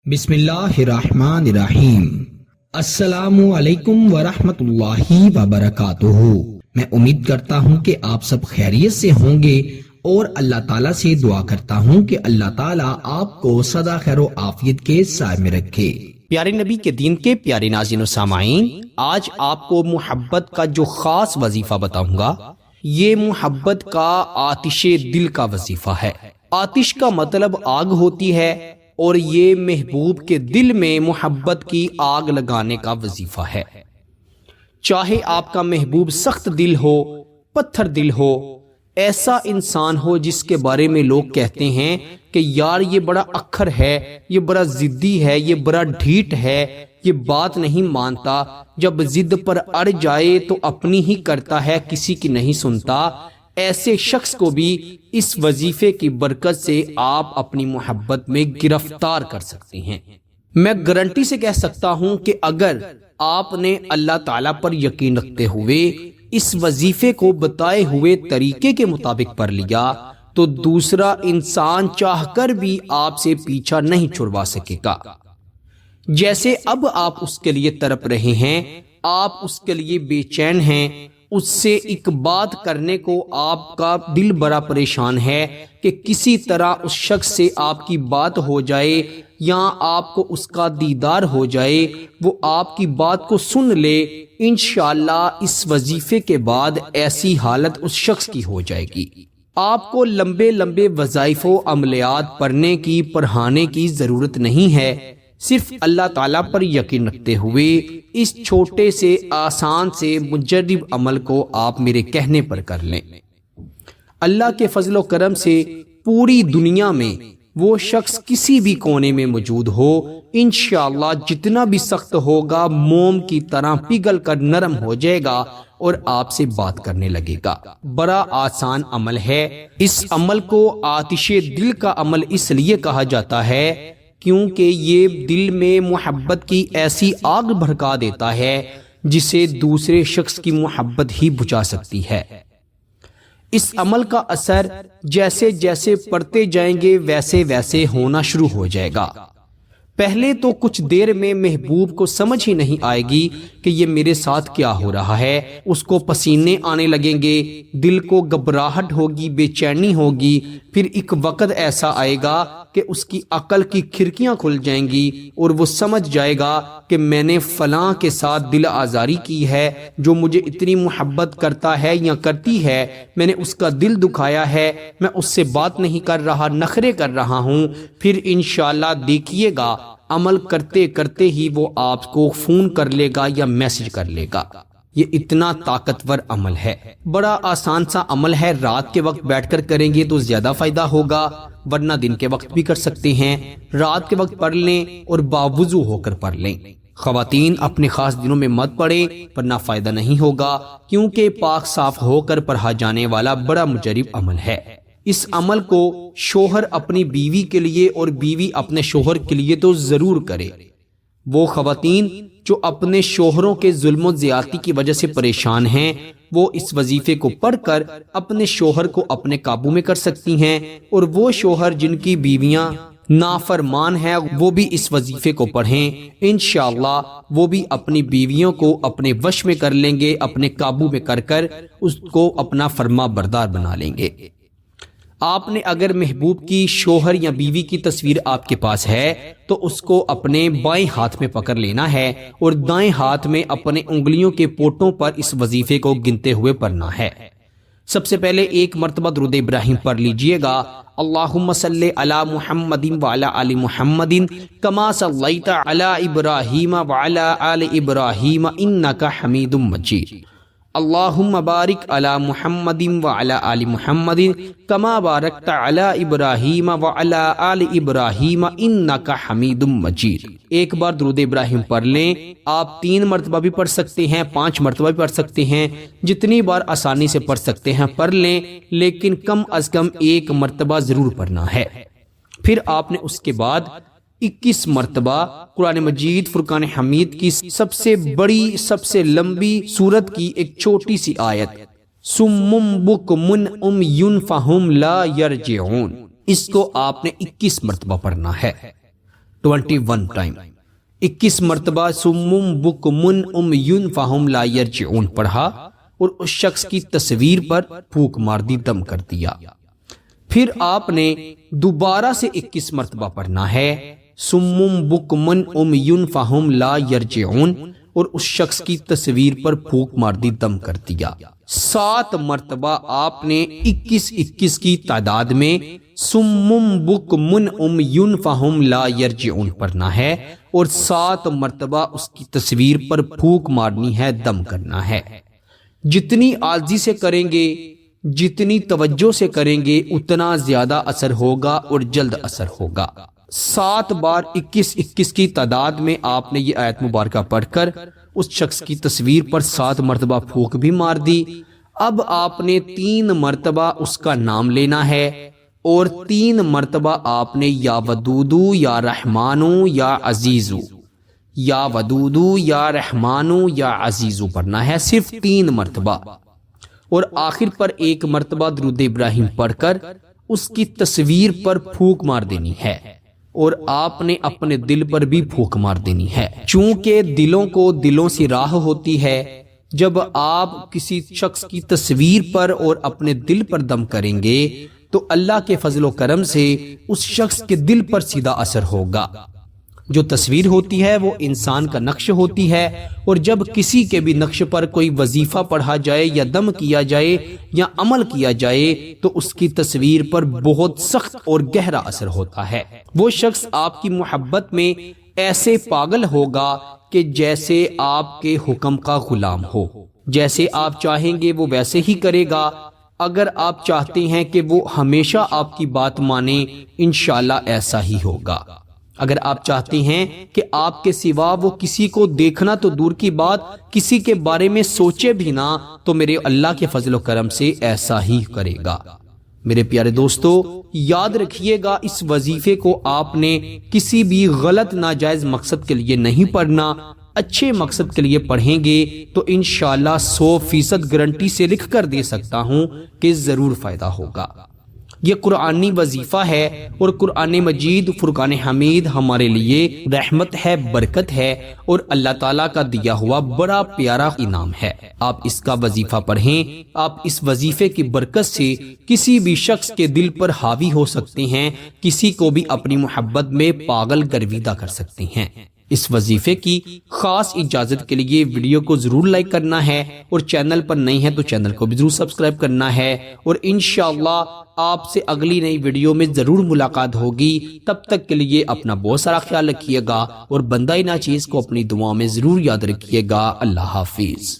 بسم اللہ الرحمن الرحیم۔ السلام علیکم ورحمۃ اللہ وبرکاتہ۔ میں امید کرتا ہوں کہ آپ سب خیریت سے ہوں گے اور اللہ تعالیٰ سے دعا کرتا ہوں کہ اللہ تعالیٰ آپ کو سدا خیر و عافیت کے سائے میں رکھے۔ پیارے نبی کے دین کے پیارے ناظرین و سامعین، آج آپ کو محبت کا جو خاص وظیفہ بتاؤں گا، یہ محبت کا آتش دل کا وظیفہ ہے۔ آتش کا مطلب آگ ہوتی ہے اور یہ محبوب کے دل میں محبت کی آگ لگانے کا وظیفہ ہے۔ چاہے آپ کا محبوب سخت دل ہو، پتھر دل ہو، ایسا انسان ہو جس کے بارے میں لوگ کہتے ہیں کہ یار یہ بڑا اکھر ہے، یہ بڑا ضدی ہے، یہ بڑا ڈھیٹ ہے، یہ بات نہیں مانتا، جب ضد پر اڑ جائے تو اپنی ہی کرتا ہے، کسی کی نہیں سنتا، ایسے شخص کو بھی اس وظیفے کی برکت سے آپ اپنی محبت میں گرفتار کر سکتے ہیں۔ میں گارنٹی سے کہہ سکتا ہوں کہ اگر آپ نے اللہ تعالیٰ پر یقین رکھتے ہوئے اس وظیفے کو بتائے ہوئے طریقے کے مطابق پڑھ لیا تو دوسرا انسان چاہ کر بھی آپ سے پیچھا نہیں چھڑوا سکے گا۔ جیسے اب آپ اس کے لیے تڑپ رہے ہیں، آپ اس کے لیے بے چین ہیں، اس سے ایک بات کرنے کو آپ کا دل بڑا پریشان ہے کہ کسی طرح اس شخص سے آپ کی بات ہو جائے یا آپ کو اس کا دیدار ہو جائے، وہ آپ کی بات کو سن لے، انشاءاللہ اس وظیفے کے بعد ایسی حالت اس شخص کی ہو جائے گی۔ آپ کو لمبے لمبے وظائف و عملیات پڑھنے کی، پڑھانے کی ضرورت نہیں ہے، صرف اللہ تعالیٰ پر یقین رکھتے ہوئے اس چھوٹے سے آسان سے مجرب عمل کو آپ میرے کہنے پر کر لیں۔ اللہ کے فضل و کرم سے پوری دنیا میں وہ شخص کسی بھی کونے میں موجود ہو، انشاءاللہ جتنا بھی سخت ہوگا موم کی طرح پگھل کر نرم ہو جائے گا اور آپ سے بات کرنے لگے گا۔ بڑا آسان عمل ہے۔ اس عمل کو آتش دل کا عمل اس لیے کہا جاتا ہے کیونکہ یہ دل میں محبت کی ایسی آگ بھڑکا دیتا ہے جسے دوسرے شخص کی محبت ہی بجھا سکتی ہے۔ اس عمل کا اثر جیسے جیسے پڑھتے جائیں گے ویسے ویسے ہونا شروع ہو جائے گا۔ پہلے تو کچھ دیر میں محبوب کو سمجھ ہی نہیں آئے گی کہ یہ میرے ساتھ کیا ہو رہا ہے، اس کو پسینے آنے لگیں گے، دل کو گھبراہٹ ہوگی، بے چینی ہوگی، پھر ایک وقت ایسا آئے گا کہ اس کی عقل کی کھڑکیاں کھل جائیں گی اور وہ سمجھ جائے گا کہ میں نے فلاں کے ساتھ دل آزاری کی ہے، جو مجھے اتنی محبت کرتا ہے یا کرتی ہے، میں نے اس کا دل دکھایا ہے، میں اس سے بات نہیں کر رہا، نخرے کر رہا ہوں۔ پھر انشاءاللہ دیکھیے گا عمل کرتے کرتے ہی وہ آپ کو فون کر لے گا یا میسج کر لے گا۔ یہ اتنا طاقتور عمل ہے، بڑا آسان سا عمل ہے۔ رات کے وقت بیٹھ کر کریں گے تو زیادہ فائدہ ہوگا، ورنہ دن کے وقت بھی کر سکتے ہیں۔ رات کے وقت پڑھ لیں اور باوضو ہو کر پڑھ لیں۔ خواتین اپنے خاص دنوں میں مت پڑھیں ورنہ فائدہ نہیں ہوگا، کیونکہ پاک صاف ہو کر پڑھا جانے والا بڑا مجرب عمل ہے۔ اس عمل کو شوہر اپنی بیوی کے لیے اور بیوی اپنے شوہر کے لیے تو ضرور کرے۔ وہ خواتین جو اپنے شوہروں کے ظلم و زیادتی کی وجہ سے پریشان ہیں، وہ اس وظیفے کو پڑھ کر اپنے شوہر کو اپنے قابو میں کر سکتی ہیں، اور وہ شوہر جن کی بیویاں نافرمان ہیں وہ بھی اس وظیفے کو پڑھیں، انشاءاللہ وہ بھی اپنی بیویوں کو اپنے وش میں کر لیں گے، اپنے قابو میں کر کر اس کو اپنا فرما بردار بنا لیں گے۔ آپ نے اگر محبوب کی شوہر یا بیوی کی تصویر آپ کے پاس ہے تو اس کو اپنے بائیں ہاتھ میں پکڑ لینا ہے اور دائیں ہاتھ میں اپنے انگلیوں کے پوٹوں پر اس وظیفے کو گنتے ہوئے پڑھنا ہے۔ سب سے پہلے ایک مرتبہ درود ابراہیم پڑھ لیجئے گا۔ اللہم صلی علی محمد وعلی آل محمد کما صلیت علی ابراہیم وعلی آل ابراہیم انک حمید مجید۔ اللہم بارک علی محمد وعلی آل محمد کما بارکت علی ابراہیم وعلی آل ابراہیم انک حمید مجید۔ ایک بار درود ابراہیم پڑھ لیں، آپ 3 مرتبہ بھی پڑھ سکتے ہیں، 5 مرتبہ بھی پڑھ سکتے ہیں، جتنی بار آسانی سے پڑھ سکتے ہیں پڑھ لیں، لیکن کم از کم 1 مرتبہ ضرور پڑھنا ہے۔ پھر آپ نے اس کے بعد 21 مرتبہ قرآن مجید فرقان حمید کی سب سے بڑی، سب سے لمبی سورت کی ایک چھوٹی سی آیت سمم بکمن فہم لا یرجعون، اس کو آپ نے 21 مرتبہ پڑھنا ہے۔ 21 ٹائم 21 مرتبہ سمم بکمن امیون فہم لا یرجعون پڑھا اور اس شخص کی تصویر پر پھونک مار دی، دم کر دیا۔ پھر آپ نے دوبارہ سے 21 مرتبہ پڑھنا ہے سمم بکمن امیون فہم لا یرجعون اور اس شخص کی تصویر پر پھونک مار دی، دم کر دیا۔ 7 مرتبہ آپ نے 21 کی تعداد میں سمم بکمن امیون فہم لا یرجعون پڑھنا ہے اور 7 مرتبہ اس کی تصویر پر پھونک مارنی ہے، دم کرنا ہے۔ جتنی عاجزی سے کریں گے، جتنی توجہ سے کریں گے، اتنا زیادہ اثر ہوگا اور جلد اثر ہوگا۔ 7 بار 21 کی تعداد میں آپ نے یہ آیت مبارکہ پڑھ کر اس شخص کی تصویر پر 7 مرتبہ پھونک بھی مار دی۔ اب آپ نے 3 مرتبہ اس کا نام لینا ہے اور 3 مرتبہ آپ نے یا ودودو یا رحمانو یا عزیزو، یا ودودو یا رحمانو یا عزیزو پڑھنا ہے، صرف 3 مرتبہ، اور آخر پر 1 مرتبہ درود ابراہیم پڑھ کر اس کی تصویر پر پھونک مار دینی ہے اور آپ نے اپنے دل پر بھی پھونک مار دینی ہے۔ چونکہ دلوں کو دلوں سے راہ ہوتی ہے، جب آپ کسی شخص کی تصویر پر اور اپنے دل پر دم کریں گے تو اللہ کے فضل و کرم سے اس شخص کے دل پر سیدھا اثر ہوگا۔ جو تصویر ہوتی ہے وہ انسان کا نقش ہوتی ہے، اور جب کسی کے بھی نقش پر کوئی وظیفہ پڑھا جائے یا دم کیا جائے یا عمل کیا جائے تو اس کی تصویر پر بہت سخت اور گہرا اثر ہوتا ہے۔ وہ شخص آپ کی محبت میں ایسے پاگل ہوگا کہ جیسے آپ کے حکم کا غلام ہو، جیسے آپ چاہیں گے وہ ویسے ہی کرے گا۔ اگر آپ چاہتے ہیں کہ وہ ہمیشہ آپ کی بات مانے، انشاءاللہ ایسا ہی ہوگا۔ اگر آپ چاہتے ہیں کہ آپ کے سوا وہ کسی کو دیکھنا تو دور کی بات، کسی کے بارے میں سوچے بھی نہ، تو میرے اللہ کے فضل و کرم سے ایسا ہی کرے گا۔ میرے پیارے دوستو، یاد رکھیے گا اس وظیفے کو آپ نے کسی بھی غلط ناجائز مقصد کے لیے نہیں پڑھنا، اچھے مقصد کے لیے پڑھیں گے تو انشاءاللہ 100% گارنٹی سے لکھ کر دے سکتا ہوں کہ ضرور فائدہ ہوگا۔ یہ قرآنی وظیفہ ہے اور قرآن مجید فرقان حمید ہمارے لیے رحمت ہے، برکت ہے اور اللہ تعالیٰ کا دیا ہوا بڑا پیارا انعام ہے۔ آپ اس کا وظیفہ پڑھیں، آپ اس وظیفے کی برکت سے کسی بھی شخص کے دل پر حاوی ہو سکتے ہیں، کسی کو بھی اپنی محبت میں پاگل گرویدہ کر سکتے ہیں۔ اس وظیفے کی خاص اجازت کے لیے ویڈیو کو ضرور لائک کرنا ہے، اور چینل پر نہیں ہے تو چینل کو بھی ضرور سبسکرائب کرنا ہے، اور انشاءاللہ آپ سے اگلی نئی ویڈیو میں ضرور ملاقات ہوگی۔ تب تک کے لیے اپنا بہت سارا خیال رکھیے گا اور بندہ ناچیز کو اپنی دعاؤں میں ضرور یاد رکھیے گا۔ اللہ حافظ۔